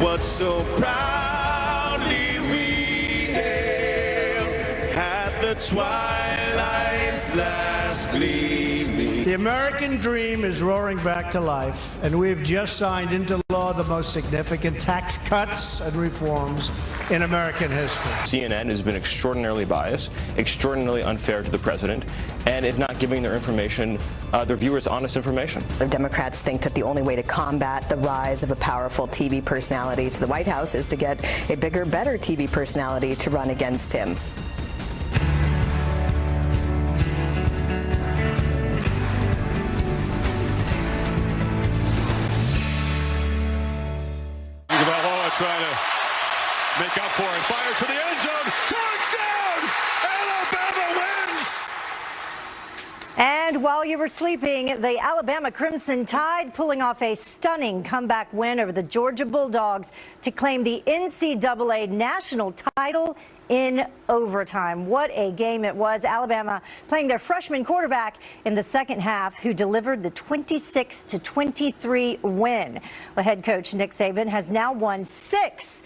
what so proudly we hailed at the twilight's last gleaming. The American dream is roaring back to life, and we've just signed into law the most significant tax cuts and reforms in American history. CNN has been extraordinarily biased, extraordinarily unfair to the president, and is not giving their viewers honest information. Democrats think that the only way to combat the rise of a powerful TV personality to the White House is to get a bigger, better TV personality to run against him. Trying to make up for it. Fires to the end zone. Touchdown! Alabama wins! And while you were sleeping, the Alabama Crimson Tide pulling off a stunning comeback win over the Georgia Bulldogs to claim the NCAA national title in overtime. What a game it was. Alabama playing their freshman quarterback in the second half, who delivered the 26-23 win. Well, head coach Nick Saban has now won six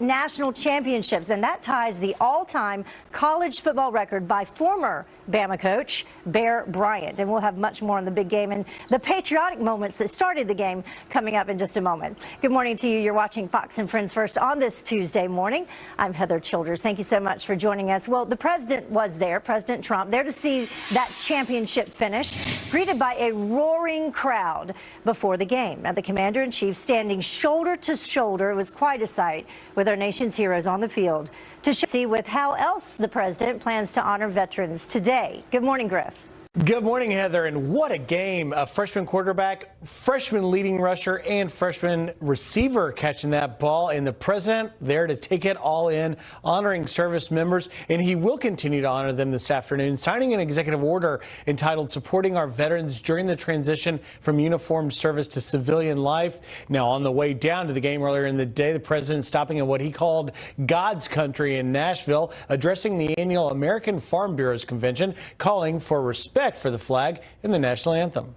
national championships, and that ties the all-time college football record by former Bama coach Bear Bryant. And we'll have much more on the big game and the patriotic moments that started the game coming up in just a moment. Good morning to you. You're watching Fox and Friends First on this Tuesday morning. I'm Heather Childers. Thank you so much for joining us. Well, the president was there, President Trump, there to see that championship finish, greeted by a roaring crowd before the game. And the commander-in-chief standing shoulder to shoulder. It was quite a sight with our nation's heroes on the field to see with how else the president plans to honor veterans today. Good morning, Griff. Good morning, Heather, and what a game. A freshman quarterback, freshman leading rusher, and freshman receiver catching that ball, and the president there to take it all in, honoring service members, and he will continue to honor them this afternoon, signing an executive order entitled Supporting Our Veterans During the Transition from Uniformed Service to Civilian Life. Now, on the way down to the game earlier in the day, the president stopping at what he called God's country in Nashville, addressing the annual American Farm Bureau's convention, calling for respect for the flag and the national anthem.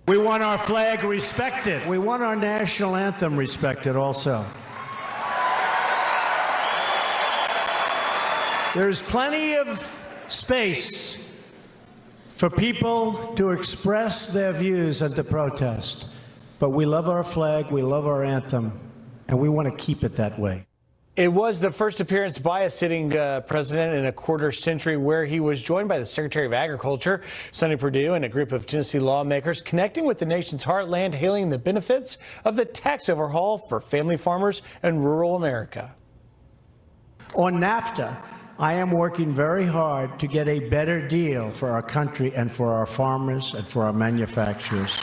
We want our flag respected. We want our national anthem respected also. There's plenty of space for people to express their views and to protest. But we love our flag, we love our anthem, and we want to keep it that way. It was the first appearance by a sitting president in a quarter century, where he was joined by the Secretary of Agriculture, Sonny Perdue, and a group of Tennessee lawmakers connecting with the nation's heartland, hailing the benefits of the tax overhaul for family farmers and rural America. On NAFTA, I am working very hard to get a better deal for our country and for our farmers and for our manufacturers.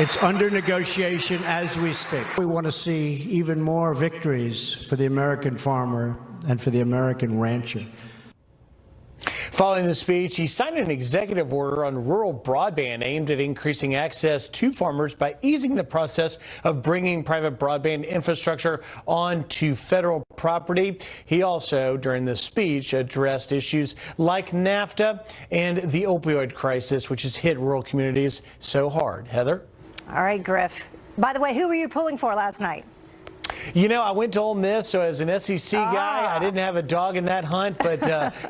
It's under negotiation as we speak. We want to see even more victories for the American farmer and for the American rancher. Following the speech, he signed an executive order on rural broadband aimed at increasing access to farmers by easing the process of bringing private broadband infrastructure onto federal property. He also, during the speech, addressed issues like NAFTA and the opioid crisis, which has hit rural communities so hard. Heather? All right, Griff. By the way, who were you pulling for last night? You know, I went to Ole Miss, so as an SEC guy, I didn't have a dog in that hunt. But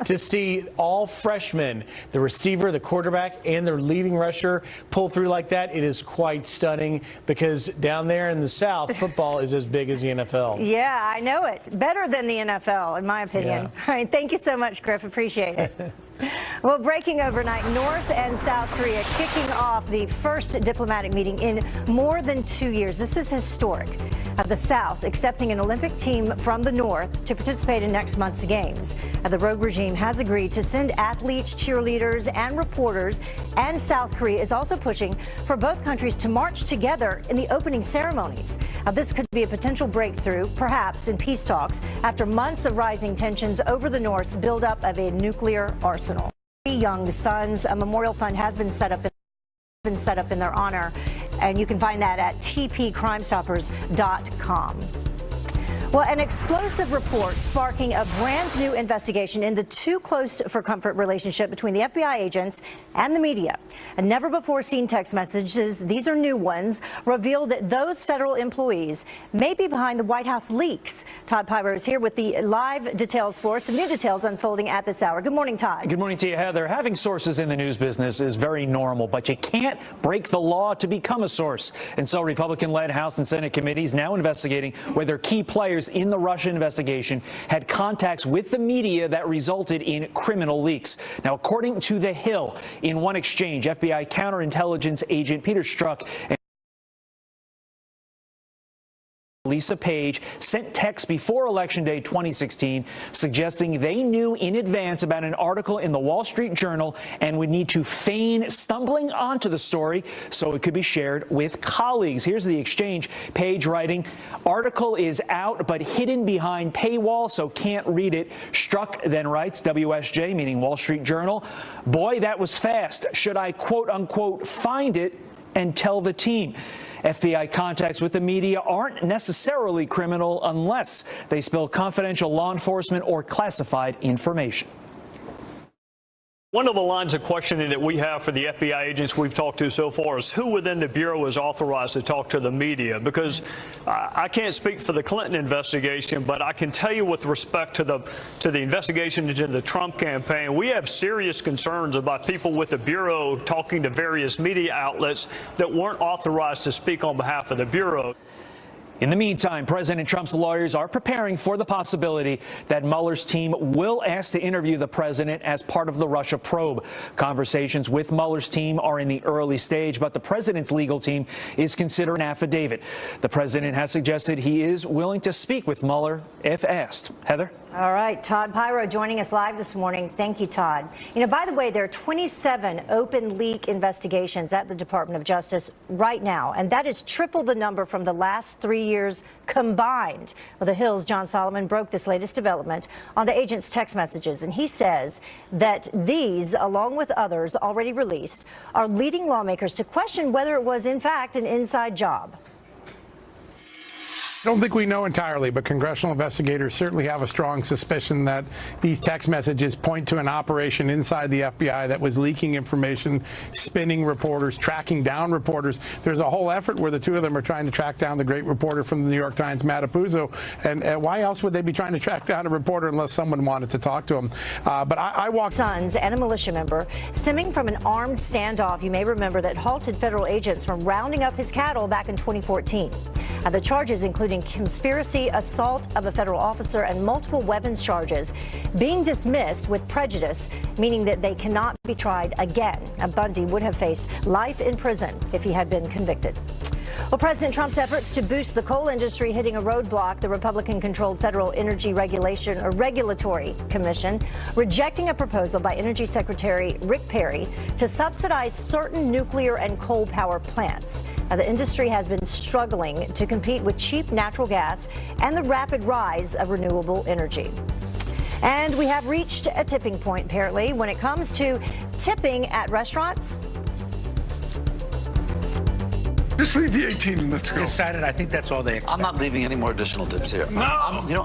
to see all freshmen, the receiver, the quarterback, and their leading rusher pull through like that, it is quite stunning, because down there in the South, football is as big as the NFL. Yeah, I know it. Better than the NFL, in my opinion. Yeah. All right, thank you so much, Griff. Appreciate it. Well, breaking overnight, North and South Korea kicking off the first diplomatic meeting in more than 2 years. This is historic. The South accepting an Olympic team from the North to participate in next month's games. The rogue regime has agreed to send athletes, cheerleaders, and reporters, and South Korea is also pushing for both countries to march together in the opening ceremonies. This could be a potential breakthrough, perhaps, in peace talks after months of rising tensions over the North's buildup of a nuclear arsenal. 3 young sons, a memorial fund has been set up in their honor, and you can find that at tpcrimestoppers.com. Well, an explosive report sparking a brand new investigation in the too close for comfort relationship between the FBI agents and the media. A never before seen text messages, these are new ones, reveal that those federal employees may be behind the White House leaks. Todd Pyro is here with the live details for us. Some new details unfolding at this hour. Good morning, Todd. Good morning to you, Heather. Having sources in the news business is very normal, but you can't break the law to become a source. And so Republican-led House and Senate committees now investigating whether key players in the Russia investigation had contacts with the media that resulted in criminal leaks. Now, according to The Hill, in one exchange, FBI counterintelligence agent Peter Strzok and Lisa Page sent texts before Election Day 2016 suggesting they knew in advance about an article in the Wall Street Journal and would need to feign stumbling onto the story so it could be shared with colleagues. Here's the exchange. Page writing, article is out but hidden behind paywall, so can't read it. Strzok then writes, WSJ, meaning Wall Street Journal, boy, that was fast. Should I quote unquote find it and tell the team? FBI contacts with the media aren't necessarily criminal unless they spill confidential law enforcement or classified information. One of the lines of questioning that we have for the FBI agents we've talked to so far is who within the Bureau is authorized to talk to the media, because I can't speak for the Clinton investigation, but I can tell you with respect to the investigation into the Trump campaign, we have serious concerns about people with the Bureau talking to various media outlets that weren't authorized to speak on behalf of the Bureau. In the meantime, President Trump's lawyers are preparing for the possibility that Mueller's team will ask to interview the president as part of the Russia probe. Conversations with Mueller's team are in the early stage, but the president's legal team is considering an affidavit. The president has suggested he is willing to speak with Mueller if asked. Heather? All right, Todd Pyro joining us live this morning. Thank you, Todd. You know, by the way, there are 27 open leak investigations at the Department of Justice right now, and that is triple the number from the last 3 years combined. Well, The Hill's John Solomon broke this latest development on the agent's text messages, and he says that these, along with others already released, are leading lawmakers to question whether it was, in fact, an inside job. I don't think we know entirely, but congressional investigators certainly have a strong suspicion that these text messages point to an operation inside the FBI that was leaking information, spinning reporters, tracking down reporters. There's a whole effort where the two of them are trying to track down the great reporter from the New York Times, Matt Apuzzo. And why else would they be trying to track down a reporter unless someone wanted to talk to him? But I walked... Sons and a militia member stemming from an armed standoff, you may remember, that halted federal agents from rounding up his cattle back in 2014. The charges including conspiracy, assault of a federal officer, and multiple weapons charges being dismissed with prejudice, meaning that they cannot be tried again. Bundy would have faced life in prison if he had been convicted. Well, President Trump's efforts to boost the coal industry hitting a roadblock. The Republican-controlled Federal Energy Regulatory Commission rejecting a proposal by Energy Secretary Rick Perry to subsidize certain nuclear and coal power plants. The industry has been struggling to compete with cheap natural gas and the rapid rise of renewable energy. And we have reached a tipping point, apparently, when it comes to tipping at restaurants. Just leave the 18 and let's go. Decided. I think that's all they expect. I'm not leaving any more additional tips here. No.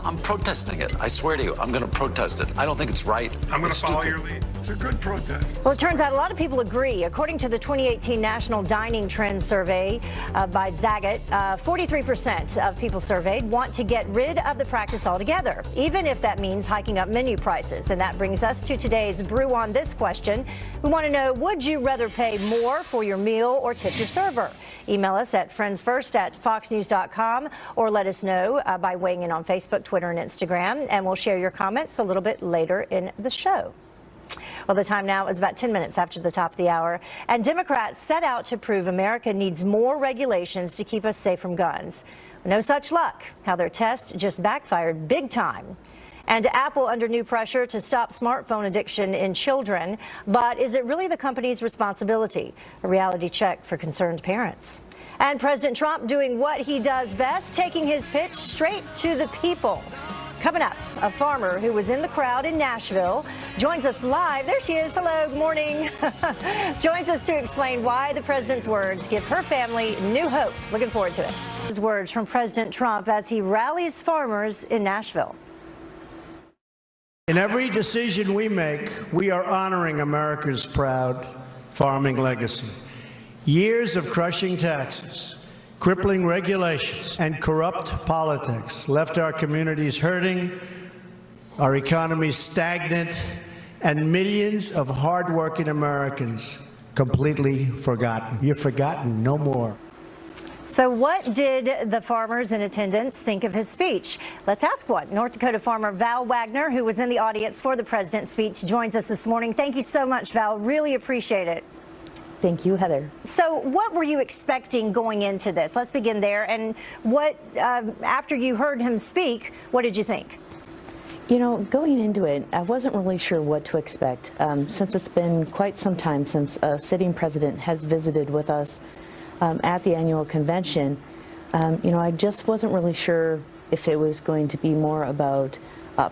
I'm protesting it. I swear to you, I'm going to protest it. I don't think it's right. I'm going to follow your lead. It's a good protest. Well, it turns out a lot of people agree. According to the 2018 National Dining Trends Survey by Zagat, 43% of people surveyed want to get rid of the practice altogether, even if that means hiking up menu prices. And that brings us to today's Brew on This question. We want to know, would you rather pay more for your meal or tip your server? Email us at friendsfirst@foxnews.com or let us know by weighing in on Facebook, Twitter, and Instagram, and we'll share your comments a little bit later in the show. Well, the time now is about 10 minutes after the top of the hour, and Democrats set out to prove America needs more regulations to keep us safe from guns. No such luck. How their test just backfired big time. And Apple under new pressure to stop smartphone addiction in children. But is it really the company's responsibility? A reality check for concerned parents. And President Trump doing what he does best, taking his pitch straight to the people. Coming up, a farmer who was in the crowd in Nashville joins us live. There she is. Hello, good morning. Joins us to explain why the president's words give her family new hope. Looking forward to it. His words from President Trump as he rallies farmers in Nashville. In every decision we make, we are honoring America's proud farming legacy. Years of crushing taxes, crippling regulations, and corrupt politics left our communities hurting, our economy stagnant, and millions of hardworking Americans completely forgotten. You're forgotten no more. So what did the farmers in attendance think of his speech? Let's ask one. North Dakota farmer Val Wagner, who was in the audience for the president's speech, joins us this morning. Thank you so much, Val. Really appreciate it. Thank you, Heather. So what were you expecting going into this? Let's begin there. And what, after you heard him speak, what did you think? You know, going into it, I wasn't really sure what to expect, since it's been quite some time since a sitting president has visited with us at the annual convention. You know, I just wasn't really sure if it was going to be more about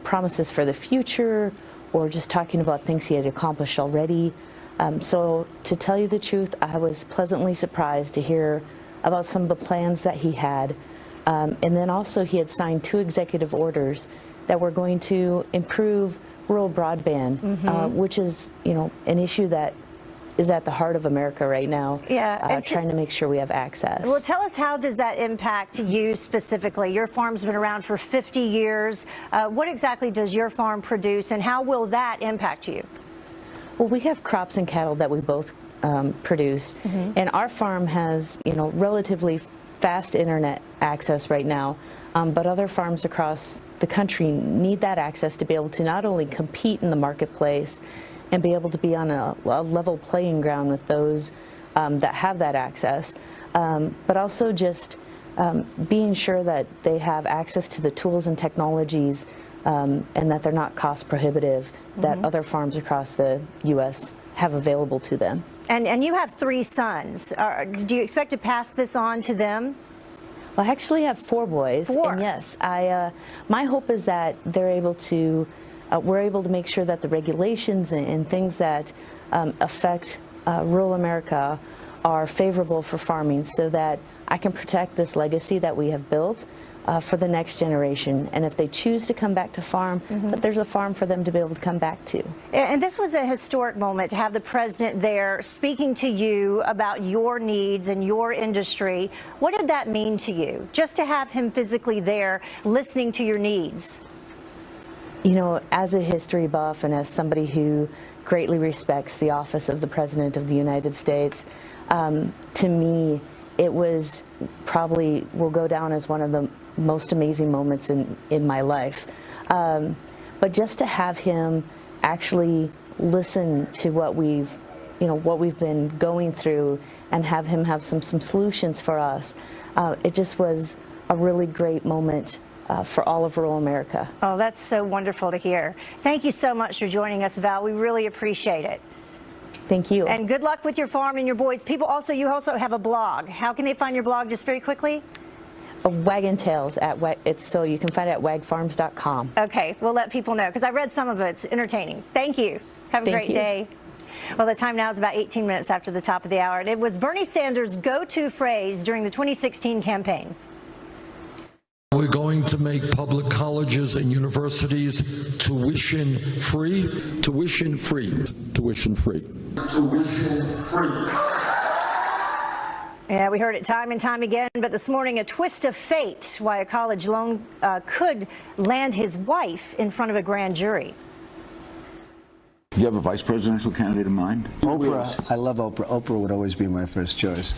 promises for the future or just talking about things he had accomplished already. So to tell you the truth, I was pleasantly surprised to hear about some of the plans that he had. And then also he had signed 2 executive orders that were going to improve rural broadband, which is, you know, an issue that is at the heart of America right now. Yeah, trying to make sure we have access. Well, tell us, how does that impact you specifically? Your farm's been around for 50 years. What exactly does your farm produce, and how will that impact you? Well, we have crops and cattle that we both produce, and our farm has, you know, relatively fast internet access right now, but other farms across the country need that access to be able to not only compete in the marketplace and be able to be on a level playing ground with those that have that access, but also just being sure that they have access to the tools and technologies and that they're not cost prohibitive that other farms across the U.S. have available to them. And you have 3 sons. Do you expect to pass this on to them? Well, I actually have 4 boys. 4. And yes, my hope is that they're able to, we're able to make sure that the regulations and things that affect rural America are favorable for farming, so that I can protect this legacy that we have built for the next generation. And if they choose to come back to farm, that there's a farm for them to be able to come back to. And this was a historic moment to have the president there speaking to you about your needs and your industry. What did that mean to you, just to have him physically there listening to your needs? You know, as a history buff and as somebody who greatly respects the office of the President of the United States, to me, it was probably will go down as one of the most amazing moments in my life. But just to have him actually listen to what we've been going through and have him have some solutions for us, it just was a really great moment for all of rural America. Oh, that's so wonderful to hear. Thank you so much for joining us, Val. We really appreciate it. Thank you. And good luck with your farm and your boys. You also have a blog. How can they find your blog, just very quickly? Wagon Tales so you can find it at wagfarms.com. Okay, we'll let people know, because I read some of it. It's entertaining. Thank you. Have a great day. Well, the time now is about 18 minutes after the top of the hour. And it was Bernie Sanders' go-to phrase during the 2016 campaign. We're going to make public colleges and universities tuition free. Tuition free. Tuition free. Tuition free. Yeah, we heard it time and time again, but this morning, a twist of fate, why a college loan could land his wife in front of a grand jury. Do you have a vice presidential candidate in mind? Oprah. I love Oprah. Oprah would always be my first choice.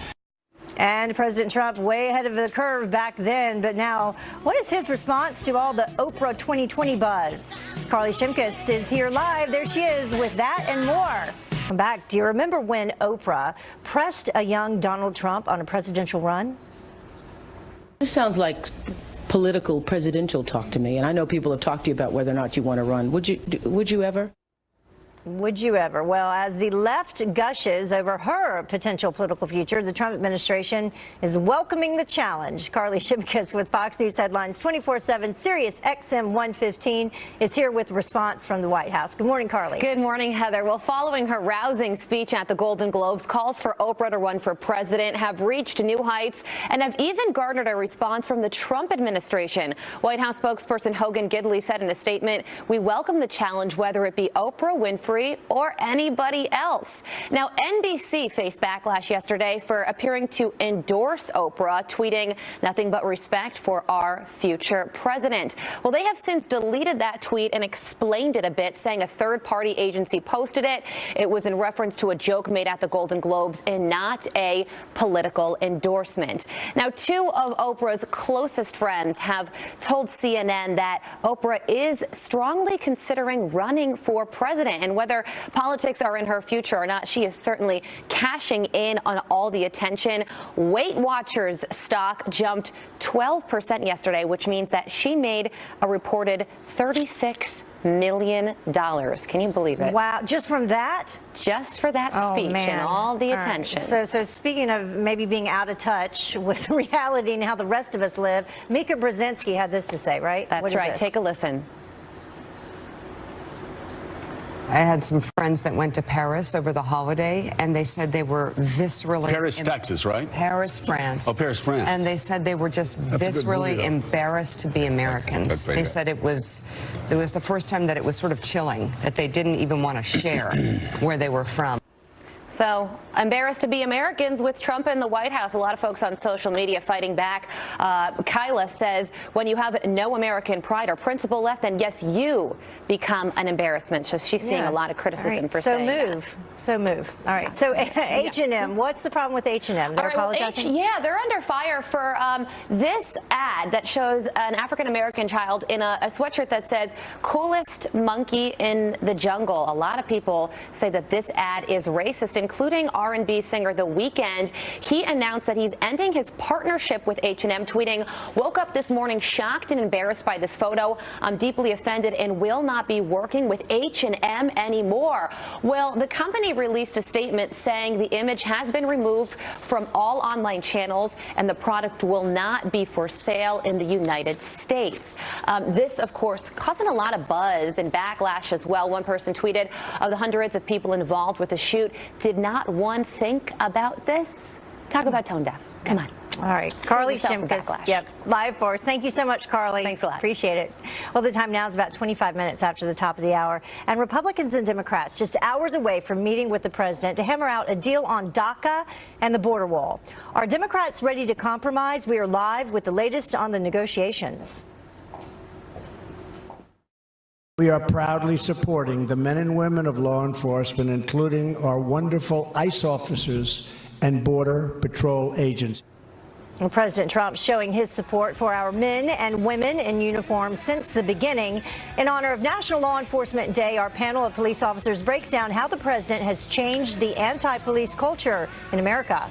And President Trump way ahead of the curve back then, but now, what is his response to all the Oprah 2020 buzz? Carly Shimkus is here live. There she is with that and more. Come back. Do you remember when Oprah pressed a young Donald Trump on a presidential run? This sounds like political presidential talk to me, and I know people have talked to you about whether or not you want to run. Would you ever? Would you ever? Well, as the left gushes over her potential political future, the Trump administration is welcoming the challenge. Carly Shimkus with Fox News Headlines 24/7, Sirius XM 115 is here with response from the White House. Good morning, Carly. Good morning, Heather. Well, following her rousing speech at the Golden Globes, calls for Oprah to run for president have reached new heights and have even garnered a response from the Trump administration. White House spokesperson Hogan Gidley said in a statement, "We welcome the challenge, whether it be Oprah Winfrey or anybody else." Now, NBC faced backlash yesterday for appearing to endorse Oprah, tweeting, "Nothing but respect for our future president." Well, they have since deleted that tweet and explained it a bit, saying a third-party agency posted it. It was in reference to a joke made at the Golden Globes and not a political endorsement. Now, two of Oprah's closest friends have told CNN that Oprah is strongly considering running for president, and whether politics are in her future or not, she is certainly cashing in on all the attention. Weight Watchers stock jumped 12% yesterday, which means that she made a reported $36 million. Can you believe it? Wow, just from that? Just for that speech and all the attention. Right. So speaking of maybe being out of touch with reality and how the rest of us live, Mika Brzezinski had this to say, right? That's right. This? Take a listen. I had some friends that went to Paris over the holiday, and they said they were viscerally... Paris, Texas, right? Paris, France. Oh, Paris, France. And they said they were just viscerally embarrassed to be Americans. They said it was the first time that it was sort of chilling, that they didn't even want to share where they were from. So, embarrassed to be Americans with Trump in the White House. A lot of folks on social media fighting back. Kyla says, when you have no American pride or principle left, then yes, you become an embarrassment. So she's seeing a lot of criticism for saying that. So move. All right. So H&M, what's the problem with H&M? They're apologizing? They're under fire for this ad that shows an African-American child in a sweatshirt that says, "Coolest monkey in the jungle." A lot of people say that this ad is racist, including R&B singer The Weeknd. He announced that he's ending his partnership with H&M, tweeting, "Woke up this morning shocked and embarrassed by this photo. I'm deeply offended and will not be working with H&M anymore." Well, the company released a statement saying the image has been removed from all online channels and the product will not be for sale in the United States. This, of course, causing a lot of buzz and backlash as well. One person tweeted, "Of the hundreds of people involved with the shoot, did not one think about this?" Talk about tone deaf. Come on. All right. Carly Shimkus. Yep. Live for us. Thank you so much, Carly. Thanks a lot. Appreciate it. Well, the time now is about 25 minutes after the top of the hour. And Republicans and Democrats just hours away from meeting with the president to hammer out a deal on DACA and the border wall. Are Democrats ready to compromise? We are live with the latest on the negotiations. We are proudly supporting the men and women of law enforcement, including our wonderful ICE officers and Border Patrol agents. Well, President Trump showing his support for our men and women in uniform since the beginning. In honor of National Law Enforcement Day, our panel of police officers breaks down how the president has changed the anti-police culture in America.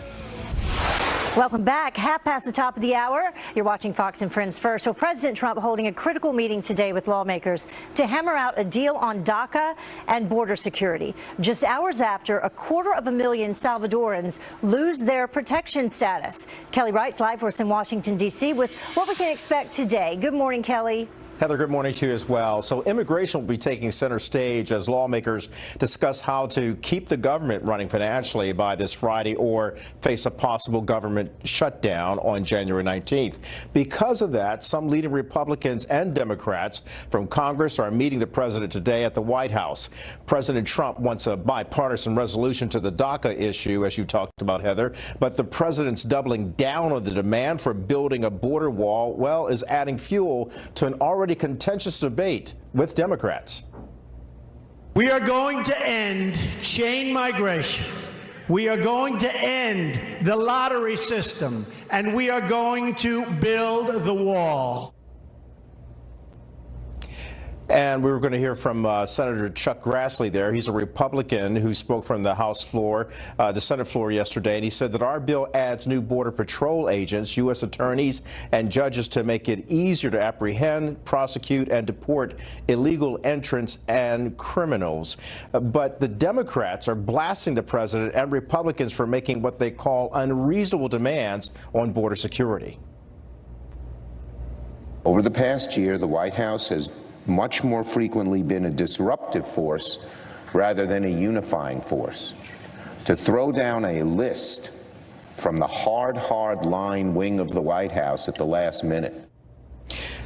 Welcome back. Half past the top of the hour. You're watching Fox and Friends First. So President Trump holding a critical meeting today with lawmakers to hammer out a deal on DACA and border security. Just hours after 250,000 Salvadorans lose their protection status. Kelly Wright's live for us in Washington, D.C. with what we can expect today. Good morning, Kelly. Heather, good morning to you as well. So immigration will be taking center stage as lawmakers discuss how to keep the government running financially by this Friday or face a possible government shutdown on January 19th. Because of that, some leading Republicans and Democrats from Congress are meeting the president today at the White House. President Trump wants a bipartisan resolution to the DACA issue, as you talked about, Heather, but the president's doubling down on the demand for building a border wall, well, is adding fuel to an already contentious debate with Democrats. We are going to end chain migration. We are going to end the lottery system, and we are going to build the wall. And we were going to hear from Senator Chuck Grassley there. He's a Republican who spoke from the House floor, the Senate floor yesterday, and he said that our bill adds new Border Patrol agents, U.S. attorneys, and judges to make it easier to apprehend, prosecute, and deport illegal entrants and criminals. But the Democrats are blasting the president and Republicans for making what they call unreasonable demands on border security. Over the past year, the White House has much more frequently been a disruptive force rather than a unifying force. To throw down a list from the hard line wing of the White House at the last minute.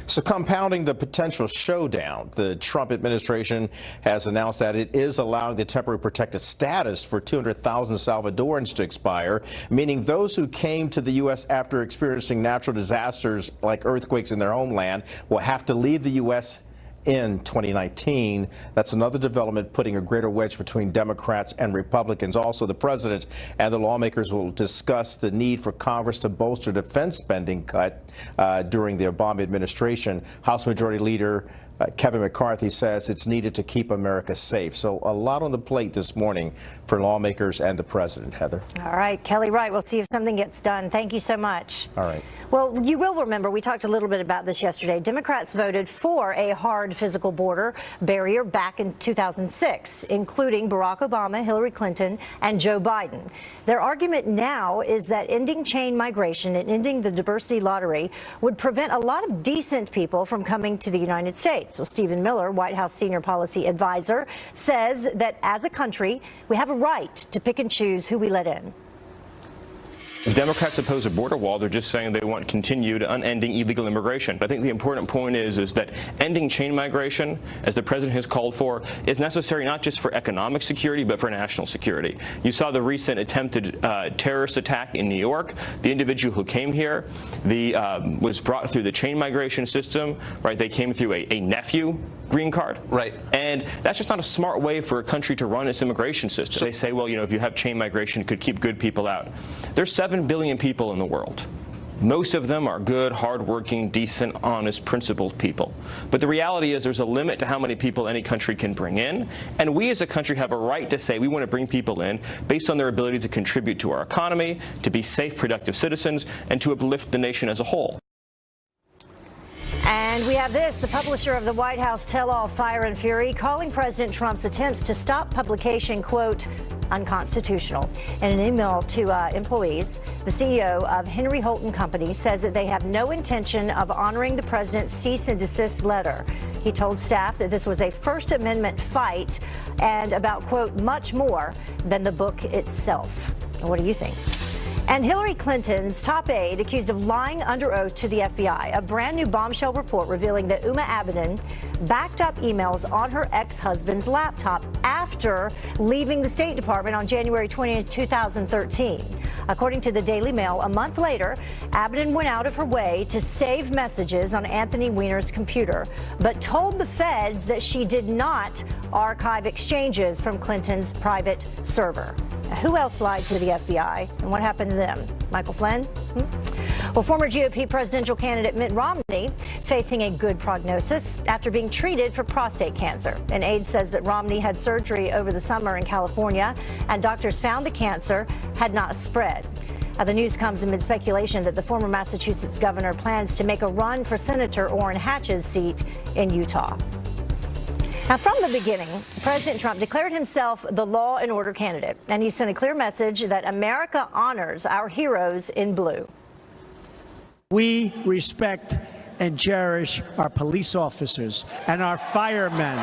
So compounding the potential showdown, the Trump administration has announced that it is allowing the temporary protected status for 200,000 Salvadorans to expire, meaning those who came to the U.S. after experiencing natural disasters like earthquakes in their homeland will have to leave the U.S. in 2019. That's another development putting a greater wedge between Democrats and Republicans. Also, the president and the lawmakers will discuss the need for Congress to bolster defense spending cut during the Obama administration. House Majority Leader Kevin McCarthy says it's needed to keep America safe. So a lot on the plate this morning for lawmakers and the president. Heather. All right, Kelly Wright. We'll see if something gets done. Thank you so much. All right. Well, you will remember we talked a little bit about this yesterday. Democrats voted for a hard physical border barrier back in 2006, including Barack Obama, Hillary Clinton, and Joe Biden. Their argument now is that ending chain migration and ending the diversity lottery would prevent a lot of decent people from coming to the United States. Well, Stephen Miller, White House senior policy advisor, says that as a country, we have a right to pick and choose who we let in. If Democrats oppose a border wall, they're just saying they want continued unending illegal immigration. I think the important point is that ending chain migration, as the president has called for, is necessary not just for economic security, but for national security. You saw the recent attempted terrorist attack in New York. The individual who came here was brought through the chain migration system, right? They came through a nephew green card. Right. And that's just not a smart way for a country to run its immigration system. They say, well, you know, if you have chain migration, it could keep good people out. There's 7 billion people in the world. Most of them are good, hardworking, decent, honest, principled people. But the reality is there's a limit to how many people any country can bring in. And we as a country have a right to say we want to bring people in based on their ability to contribute to our economy, to be safe, productive citizens, and to uplift the nation as a whole. And we have this, the publisher of the White House tell-all Fire and Fury, calling President Trump's attempts to stop publication, quote, unconstitutional. In an email to employees, the CEO of Henry Holt & Company says that they have no intention of honoring the president's cease and desist letter. He told staff that this was a First Amendment fight and about, quote, much more than the book itself. What do you think? And Hillary Clinton's top aide accused of lying under oath to the FBI. A brand new bombshell report revealing that Uma Abedin backed up emails on her ex-husband's laptop after leaving the State Department on January 20, 2013. According to the Daily Mail, a month later, Abedin went out of her way to save messages on Anthony Weiner's computer, but told the feds that she did not archive exchanges from Clinton's private server. Who else lied to the FBI, and what happened to them? Michael Flynn? Well, former GOP presidential candidate Mitt Romney facing a good prognosis after being treated for prostate cancer. An aide says that Romney had surgery over the summer in California, and doctors found the cancer had not spread. The news comes amid speculation that the former Massachusetts governor plans to make a run for Senator Orrin Hatch's seat in Utah. Now, from the beginning, President Trump declared himself the law and order candidate, and he sent a clear message that America honors our heroes in blue. We respect and cherish our police officers and our firemen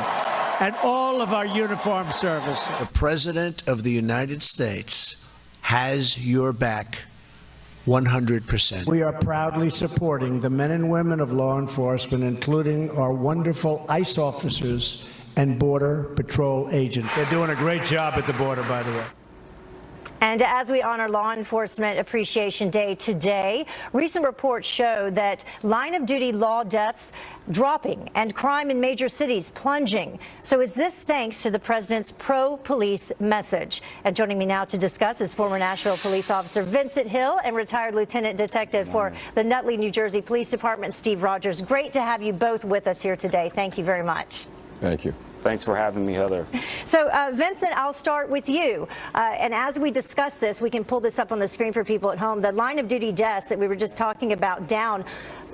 and all of our uniformed service. The President of the United States has your back 100%. We are proudly supporting the men and women of law enforcement, including our wonderful ICE officers and Border Patrol agents. They're doing a great job at the border, by the way. And as we honor Law Enforcement Appreciation Day today, recent reports show that line-of-duty law deaths dropping and crime in major cities plunging. So is this thanks to the president's pro-police message? And joining me now to discuss is former Nashville police officer Vincent Hill and retired lieutenant detective for the Nutley, New Jersey Police Department, Steve Rogers. Great to have you both with us here today. Thank you very much. Thank you. Thanks for having me, Heather. So, Vincent, I'll start with you. And as we discuss this, we can pull this up on the screen for people at home. The line of duty deaths that we were just talking about down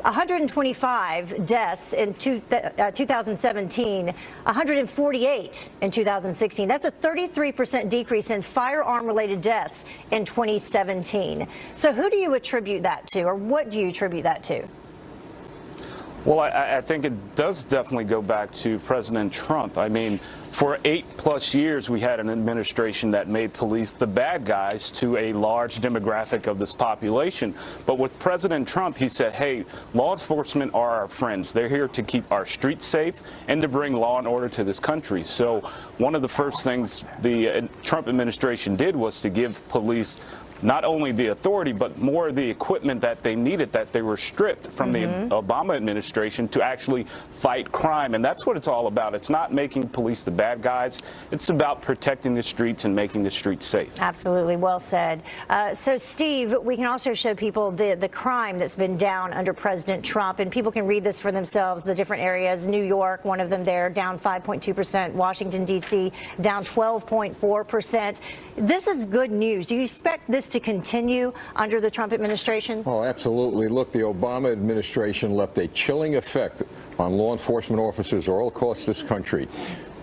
125 deaths in 2017, 148 in 2016. That's a 33% decrease in firearm-related deaths in 2017. So who do you attribute that to, or what do you attribute that to? Well, I think it does definitely go back to President Trump. I mean, for 8+ years, we had an administration that made police the bad guys to a large demographic of this population. But with President Trump, he said, hey, law enforcement are our friends. They're here to keep our streets safe and to bring law and order to this country. So one of the first things the Trump administration did was to give police not only the authority, but more of the equipment that they needed, that they were stripped from the Obama administration to actually fight crime. And that's what it's all about. It's not making police the bad guys. It's about protecting the streets and making the streets safe. Absolutely. Well said. So, Steve, we can also show people the crime that's been down under President Trump, and people can read this for themselves, the different areas. New York, one of them there, down 5.2%. Washington, D.C., down 12.4%. This is good news. Do you expect this to continue under the Trump administration? Oh, absolutely. Look, the Obama administration left a chilling effect on law enforcement officers all across this country.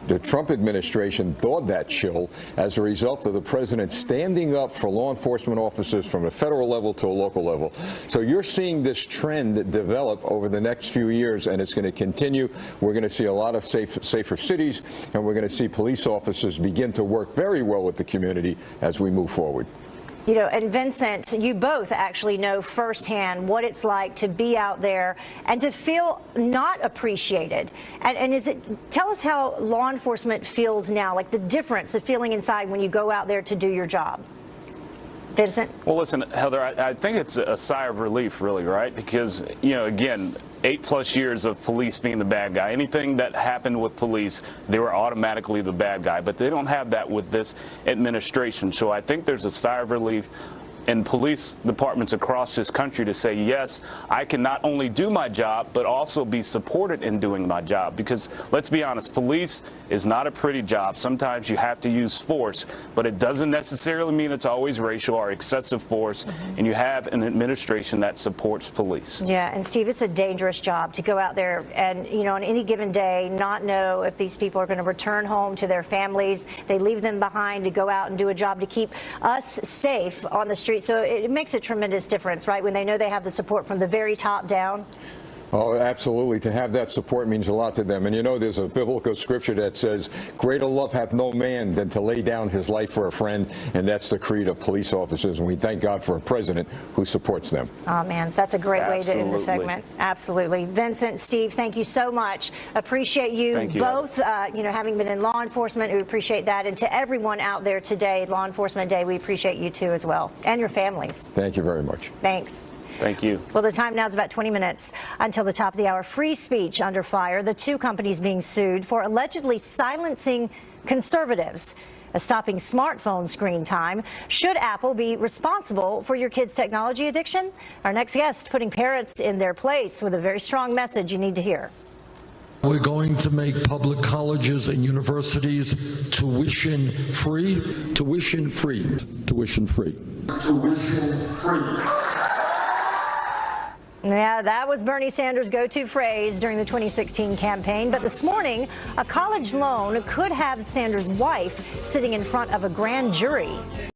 The Trump administration thawed that chill as a result of the president standing up for law enforcement officers from a federal level to a local level. So you're seeing this trend develop over the next few years, and it's going to continue. We're going to see a lot of safer cities, and we're going to see police officers begin to work very well with the community as we move forward. You know, and Vincent, you both actually know firsthand what it's like to be out there and to feel not appreciated. And tell us how law enforcement feels now, like the difference, the feeling inside when you go out there to do your job. Vincent? Well, listen, Heather, I think it's a sigh of relief, really, right? Because, you know, again, 8+ years of police being the bad guy. Anything that happened with police, they were automatically the bad guy. But they don't have that with this administration. So I think there's a sigh of relief in police departments across this country to say, yes, I can not only do my job, but also be supported in doing my job. Because let's be honest, police is not a pretty job. Sometimes you have to use force, but it doesn't necessarily mean it's always racial or excessive force. And you have an administration that supports police. Yeah, and Steve, it's a dangerous job to go out there and, you know, on any given day, not know if these people are going to return home to their families. They leave them behind to go out and do a job to keep us safe on the street. So it makes a tremendous difference, right, when they know they have the support from the very top down? Oh, absolutely. To have that support means a lot to them. And you know, there's a biblical scripture that says, greater love hath no man than to lay down his life for a friend. And that's the creed of police officers. And we thank God for a president who supports them. Oh, man, that's a great way to end the segment. Absolutely. Vincent, Steve, thank you so much. Appreciate you both, you know, having been in law enforcement. We appreciate that. And to everyone out there today, Law Enforcement Day, we appreciate you too as well, and your families. Thank you very much. Thanks. Thank you. Well, the time now is about 20 minutes until the top of the hour. Free speech under fire. The two companies being sued for allegedly silencing conservatives, stopping smartphone screen time. Should Apple be responsible for your kids' technology addiction? Our next guest putting parents in their place with a very strong message you need to hear. We're going to make public colleges and universities tuition free. Tuition free. Tuition free. Tuition free. Yeah, that was Bernie Sanders' go-to phrase during the 2016 campaign. But this morning, a college loan could have Sanders' wife sitting in front of a grand jury.